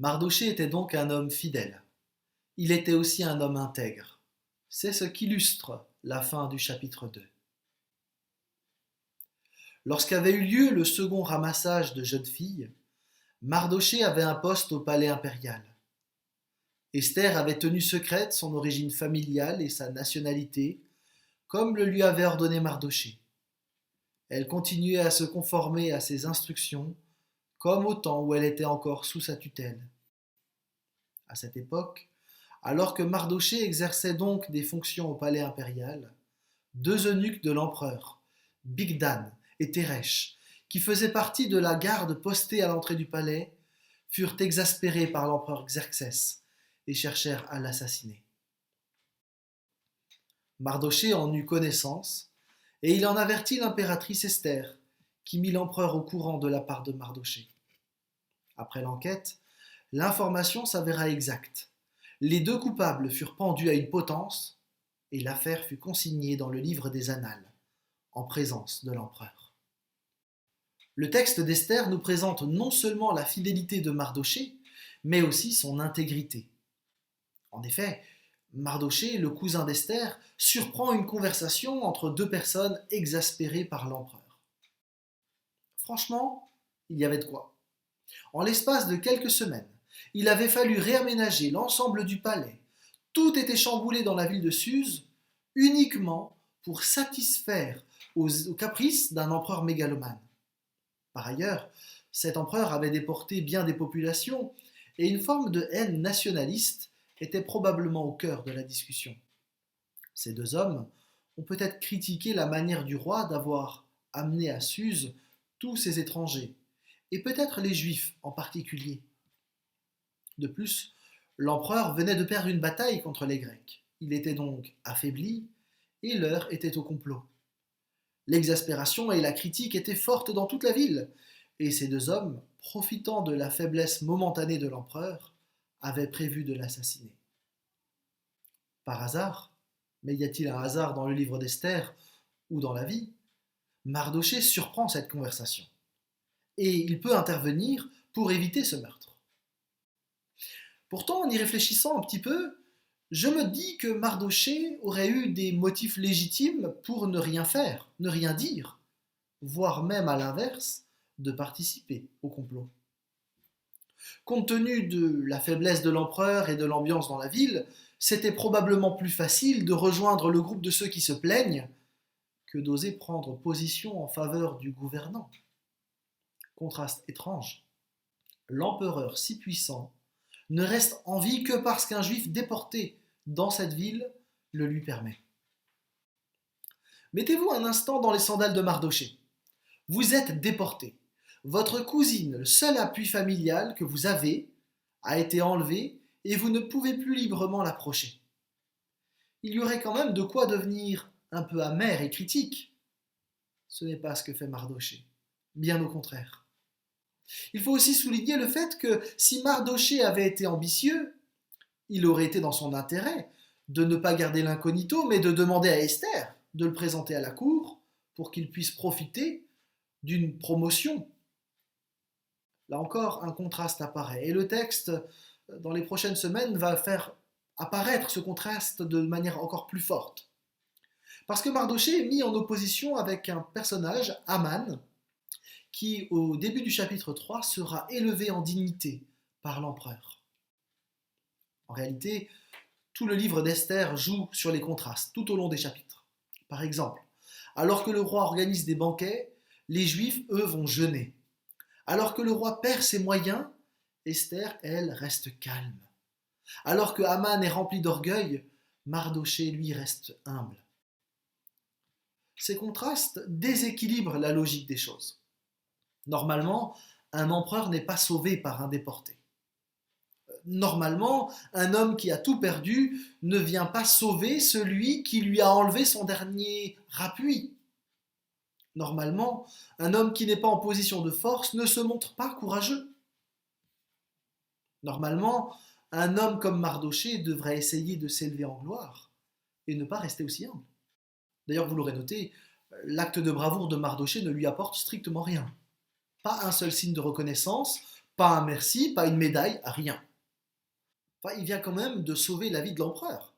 Mardochée était donc un homme fidèle. Il était aussi un homme intègre. C'est ce qu'illustre la fin du chapitre 2. Lorsqu'avait eu lieu le second ramassage de jeunes filles, Mardochée avait un poste au palais impérial. Esther avait tenu secrète son origine familiale et sa nationalité, comme le lui avait ordonné Mardochée. Elle continuait à se conformer à ses instructions, comme au temps où elle était encore sous sa tutelle. À cette époque, alors que Mardochée exerçait donc des fonctions au palais impérial, deux eunuques de l'empereur, Bigdan et Téresh, qui faisaient partie de la garde postée à l'entrée du palais, furent exaspérés par l'empereur Xerxès et cherchèrent à l'assassiner. Mardochée en eut connaissance, et il en avertit l'impératrice Esther, qui mit l'empereur au courant de la part de Mardochée. Après l'enquête, l'information s'avéra exacte. Les deux coupables furent pendus à une potence, et l'affaire fut consignée dans le livre des Annales, en présence de l'empereur. Le texte d'Esther nous présente non seulement la fidélité de Mardochée, mais aussi son intégrité. En effet, Mardochée, le cousin d'Esther, surprend une conversation entre deux personnes exaspérées par l'empereur. Franchement, il y avait de quoi. En l'espace de quelques semaines, il avait fallu réaménager l'ensemble du palais. Tout était chamboulé dans la ville de Suse, uniquement pour satisfaire aux caprices d'un empereur mégalomane. Par ailleurs, cet empereur avait déporté bien des populations, et une forme de haine nationaliste était probablement au cœur de la discussion. Ces deux hommes ont peut-être critiqué la manière du roi d'avoir amené à Suse tous ces étrangers, et peut-être les Juifs en particulier. De plus, l'empereur venait de perdre une bataille contre les Grecs. Il était donc affaibli, et l'heure était au complot. L'exaspération et la critique étaient fortes dans toute la ville, et ces deux hommes, profitant de la faiblesse momentanée de l'empereur, avaient prévu de l'assassiner. Par hasard, mais y a-t-il un hasard dans le livre d'Esther ou dans la vie, Mardochée surprend cette conversation, et il peut intervenir pour éviter ce meurtre. Pourtant, en y réfléchissant un petit peu, je me dis que Mardochée aurait eu des motifs légitimes pour ne rien faire, ne rien dire, voire même à l'inverse, de participer au complot. Compte tenu de la faiblesse de l'empereur et de l'ambiance dans la ville, c'était probablement plus facile de rejoindre le groupe de ceux qui se plaignent que d'oser prendre position en faveur du gouvernant. Contraste étrange. L'empereur si puissant ne reste en vie que parce qu'un juif déporté dans cette ville le lui permet. Mettez-vous un instant dans les sandales de Mardochée. Vous êtes déporté. Votre cousine, le seul appui familial que vous avez, a été enlevée et vous ne pouvez plus librement l'approcher. Il y aurait quand même de quoi devenir un peu amer et critique. Ce n'est pas ce que fait Mardochée. Bien au contraire. Il faut aussi souligner le fait que si Mardochée avait été ambitieux, il aurait été dans son intérêt de ne pas garder l'incognito, mais de demander à Esther de le présenter à la cour pour qu'il puisse profiter d'une promotion. Là encore, un contraste apparaît. Et le texte, dans les prochaines semaines, va faire apparaître ce contraste de manière encore plus forte. Parce que Mardochée est mis en opposition avec un personnage, Aman, qui, au début du chapitre 3, sera élevé en dignité par l'empereur. En réalité, tout le livre d'Esther joue sur les contrastes tout au long des chapitres. Par exemple, alors que le roi organise des banquets, les Juifs, eux, vont jeûner. Alors que le roi perd ses moyens, Esther, elle, reste calme. Alors que Haman est rempli d'orgueil, Mardochée, lui, reste humble. Ces contrastes déséquilibrent la logique des choses. Normalement, un empereur n'est pas sauvé par un déporté. Normalement, un homme qui a tout perdu ne vient pas sauver celui qui lui a enlevé son dernier appui. Normalement, un homme qui n'est pas en position de force ne se montre pas courageux. Normalement, un homme comme Mardochée devrait essayer de s'élever en gloire et ne pas rester aussi humble. D'ailleurs, vous l'aurez noté, l'acte de bravoure de Mardochée ne lui apporte strictement rien. Pas un seul signe de reconnaissance, Pas un merci, pas une médaille, rien. Enfin, il vient quand même de sauver la vie de l'empereur.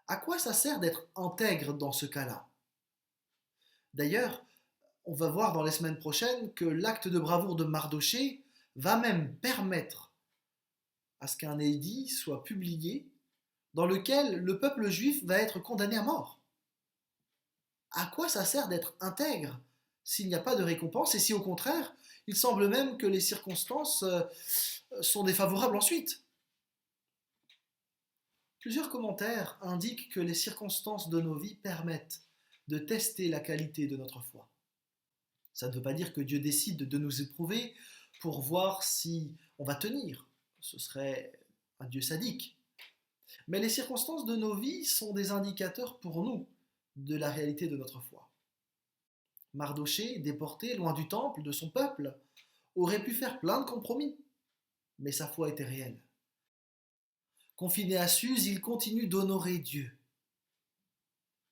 À quoi ça sert d'être intègre dans ce cas-là? D'ailleurs, on va voir dans les semaines prochaines que l'acte de bravoure de Mardochée va même permettre à ce qu'un édit soit publié dans lequel le peuple juif va être condamné à mort. À quoi ça sert d'être intègre s'il n'y a pas de récompense et si au contraire, il semble même que les circonstances sont défavorables ensuite? Plusieurs commentaires indiquent que les circonstances de nos vies permettent de tester la qualité de notre foi. Ça ne veut pas dire que Dieu décide de nous éprouver pour voir si on va tenir. Ce serait un Dieu sadique. Mais les circonstances de nos vies sont des indicateurs pour nous de la réalité de notre foi. Mardochée, déporté loin du temple, de son peuple, aurait pu faire plein de compromis, mais sa foi était réelle. Confiné à Suse, il continue d'honorer Dieu.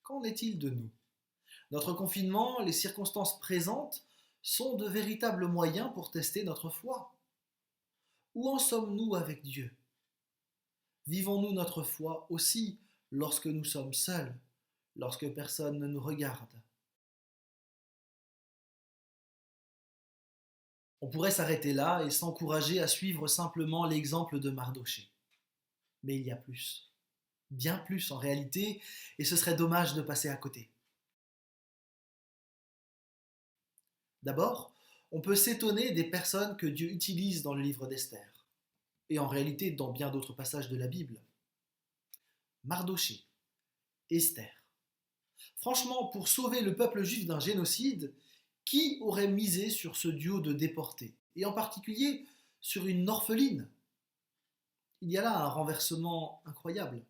Qu'en est-il de nous? Notre confinement, les circonstances présentes, sont de véritables moyens pour tester notre foi. Où en sommes-nous avec Dieu? Vivons-nous notre foi aussi lorsque nous sommes seuls, lorsque personne ne nous regarde? On pourrait s'arrêter là et s'encourager à suivre simplement l'exemple de Mardochée. Mais il y a plus, bien plus en réalité, et ce serait dommage de passer à côté. D'abord, on peut s'étonner des personnes que Dieu utilise dans le livre d'Esther, et en réalité dans bien d'autres passages de la Bible. Mardochée, Esther. Franchement, pour sauver le peuple juif d'un génocide, qui aurait misé sur ce duo de déportés, et en particulier sur une orpheline? Il y a là un renversement incroyable.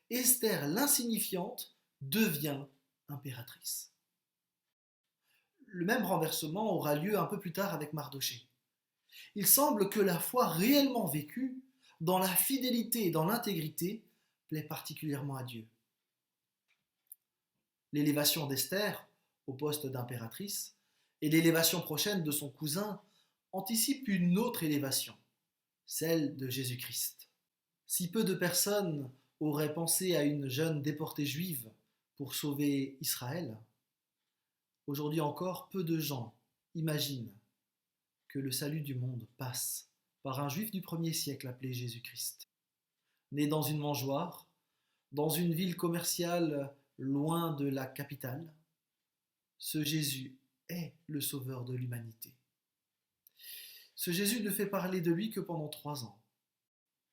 Esther l'insignifiante devient impératrice. Le même renversement aura lieu un peu plus tard avec Mardochée. Il semble que la foi réellement vécue, dans la fidélité et dans l'intégrité, plaît particulièrement à Dieu. L'élévation d'Esther au poste d'impératrice et l'élévation prochaine de son cousin anticipent une autre élévation, celle de Jésus-Christ. Si peu de personnes auraient pensé à une jeune déportée juive pour sauver Israël, aujourd'hui encore, peu de gens imaginent que le salut du monde passe par un juif du 1er siècle appelé Jésus-Christ. Né dans une mangeoire, dans une ville commerciale loin de la capitale, ce Jésus est le sauveur de l'humanité. Ce Jésus ne fait parler de lui que pendant 3 ans.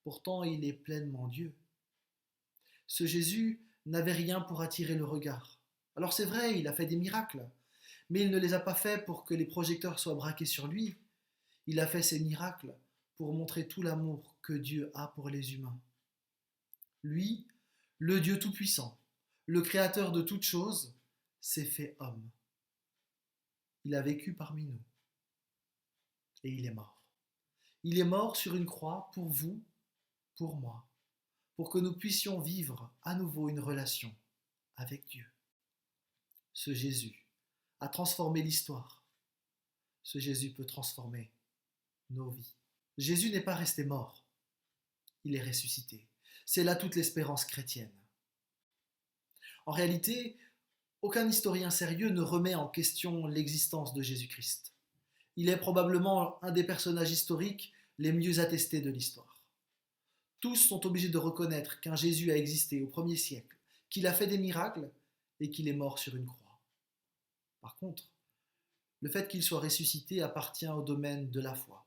Pourtant, il est pleinement Dieu. Ce Jésus n'avait rien pour attirer le regard. Alors c'est vrai, il a fait des miracles, mais il ne les a pas faits pour que les projecteurs soient braqués sur lui. Il a fait ces miracles pour montrer tout l'amour que Dieu a pour les humains. Lui, le Dieu Tout-Puissant, le Créateur de toutes choses, s'est fait homme. Il a vécu parmi nous. Et il est mort. Il est mort sur une croix pour vous, pour moi, pour que nous puissions vivre à nouveau une relation avec Dieu. Ce Jésus a transformé l'histoire. Ce Jésus peut transformer nos vies. Jésus n'est pas resté mort. Il est ressuscité. C'est là toute l'espérance chrétienne. En réalité, aucun historien sérieux ne remet en question l'existence de Jésus-Christ. Il est probablement un des personnages historiques les mieux attestés de l'histoire. Tous sont obligés de reconnaître qu'un Jésus a existé au 1er siècle, qu'il a fait des miracles et qu'il est mort sur une croix. Par contre, le fait qu'il soit ressuscité appartient au domaine de la foi.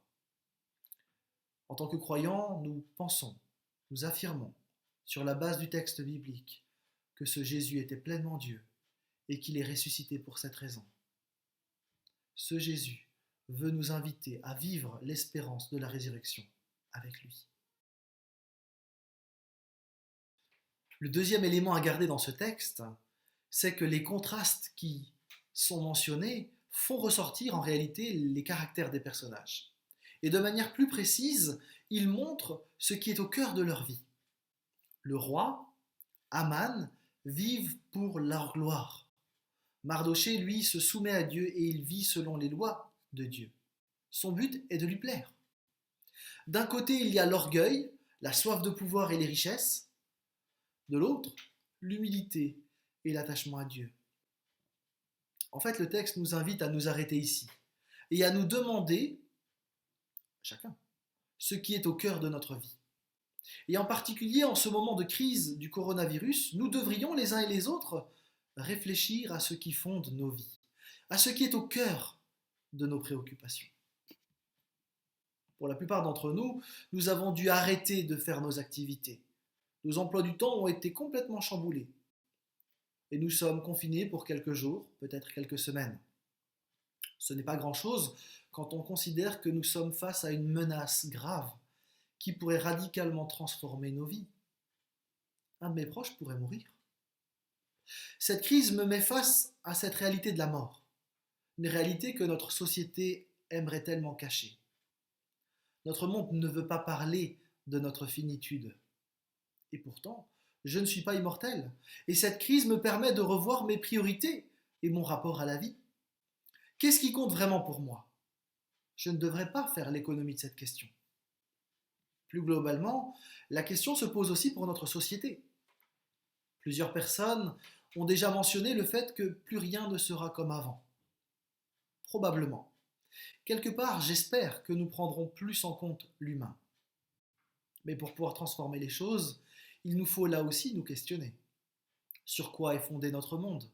En tant que croyants, nous pensons, nous affirmons, sur la base du texte biblique, que ce Jésus était pleinement Dieu et qu'il est ressuscité pour cette raison. Ce Jésus veut nous inviter à vivre l'espérance de la résurrection avec lui. Le deuxième élément à garder dans ce texte, c'est que les contrastes qui sont mentionnés font ressortir en réalité les caractères des personnages. Et de manière plus précise, ils montrent ce qui est au cœur de leur vie. Le roi, Aman, vivent pour leur gloire. Mardochée, lui, se soumet à Dieu et il vit selon les lois de Dieu. Son but est de lui plaire. D'un côté, il y a l'orgueil, la soif de pouvoir et les richesses. De l'autre, l'humilité et l'attachement à Dieu. En fait, le texte nous invite à nous arrêter ici et à nous demander, chacun, ce qui est au cœur de notre vie. Et en particulier en ce moment de crise du coronavirus, nous devrions les uns et les autres réfléchir à ce qui fonde nos vies, à ce qui est au cœur de nos préoccupations. Pour la plupart d'entre nous, nous avons dû arrêter de faire nos activités. Nos emplois du temps ont été complètement chamboulés. Et nous sommes confinés pour quelques jours, peut-être quelques semaines. Ce n'est pas grand-chose quand on considère que nous sommes face à une menace grave qui pourrait radicalement transformer nos vies. Un de mes proches pourrait mourir. Cette crise me met face à cette réalité de la mort, une réalité que notre société aimerait tellement cacher. Notre monde ne veut pas parler de notre finitude. Et pourtant, je ne suis pas immortel, et cette crise me permet de revoir mes priorités et mon rapport à la vie. Qu'est-ce qui compte vraiment pour moi? Je ne devrais pas faire l'économie de cette question. Plus globalement, la question se pose aussi pour notre société. Plusieurs personnes ont déjà mentionné le fait que plus rien ne sera comme avant. Probablement. Quelque part, j'espère que nous prendrons plus en compte l'humain. Mais pour pouvoir transformer les choses, il nous faut là aussi nous questionner. Sur quoi est fondé notre monde?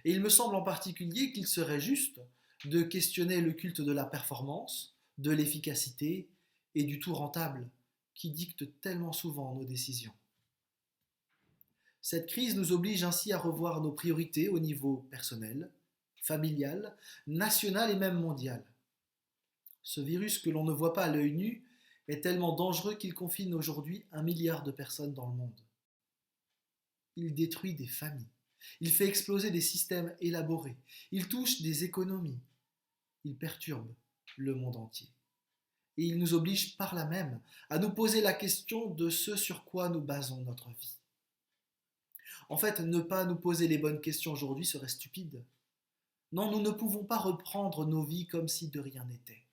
Et il me semble en particulier qu'il serait juste de questionner le culte de la performance, de l'efficacité et du tout rentable qui dicte tellement souvent nos décisions. Cette crise nous oblige ainsi à revoir nos priorités au niveau personnel, familial, national et même mondial. Ce virus que l'on ne voit pas à l'œil nu est tellement dangereux qu'il confine aujourd'hui 1 milliard de personnes dans le monde. Il détruit des familles, il fait exploser des systèmes élaborés, il touche des économies, il perturbe le monde entier. Et il nous oblige par là même à nous poser la question de ce sur quoi nous basons notre vie. En fait, ne pas nous poser les bonnes questions aujourd'hui serait stupide. Non, nous ne pouvons pas reprendre nos vies comme si de rien n'était.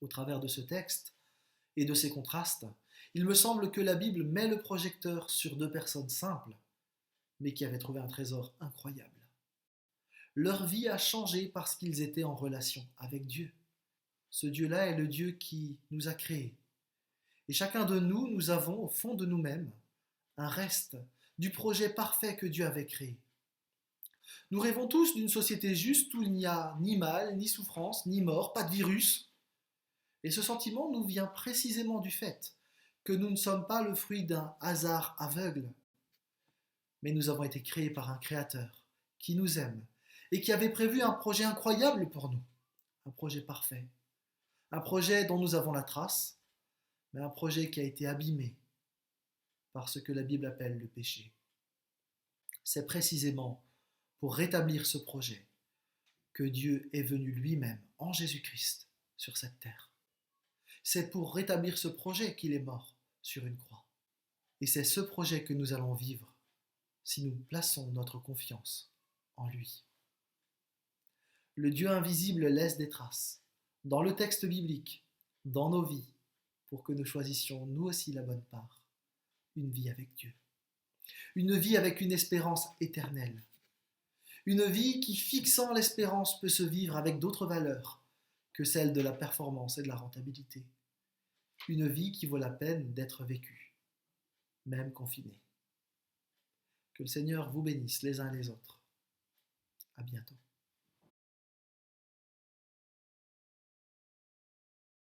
Au travers de ce texte et de ces contrastes, il me semble que la Bible met le projecteur sur 2 personnes simples, mais qui avaient trouvé un trésor incroyable. Leur vie a changé parce qu'ils étaient en relation avec Dieu. Ce Dieu-là est le Dieu qui nous a créés. Et chacun de nous, nous avons au fond de nous-mêmes un reste du projet parfait que Dieu avait créé. Nous rêvons tous d'une société juste où il n'y a ni mal, ni souffrance, ni mort, pas de virus. Et ce sentiment nous vient précisément du fait que nous ne sommes pas le fruit d'un hasard aveugle, mais nous avons été créés par un Créateur qui nous aime et qui avait prévu un projet incroyable pour nous, un projet parfait, un projet dont nous avons la trace, mais un projet qui a été abîmé par ce que la Bible appelle le péché. C'est précisément pour rétablir ce projet que Dieu est venu lui-même en Jésus-Christ sur cette terre. C'est pour rétablir ce projet qu'il est mort sur une croix. Et c'est ce projet que nous allons vivre si nous plaçons notre confiance en lui. Le Dieu invisible laisse des traces dans le texte biblique, dans nos vies, pour que nous choisissions nous aussi la bonne part, une vie avec Dieu. Une vie avec une espérance éternelle. Une vie qui, fixant l'espérance, peut se vivre avec d'autres valeurs que celles de la performance et de la rentabilité. Une vie qui vaut la peine d'être vécue, même confinée. Que le Seigneur vous bénisse les uns les autres. À bientôt.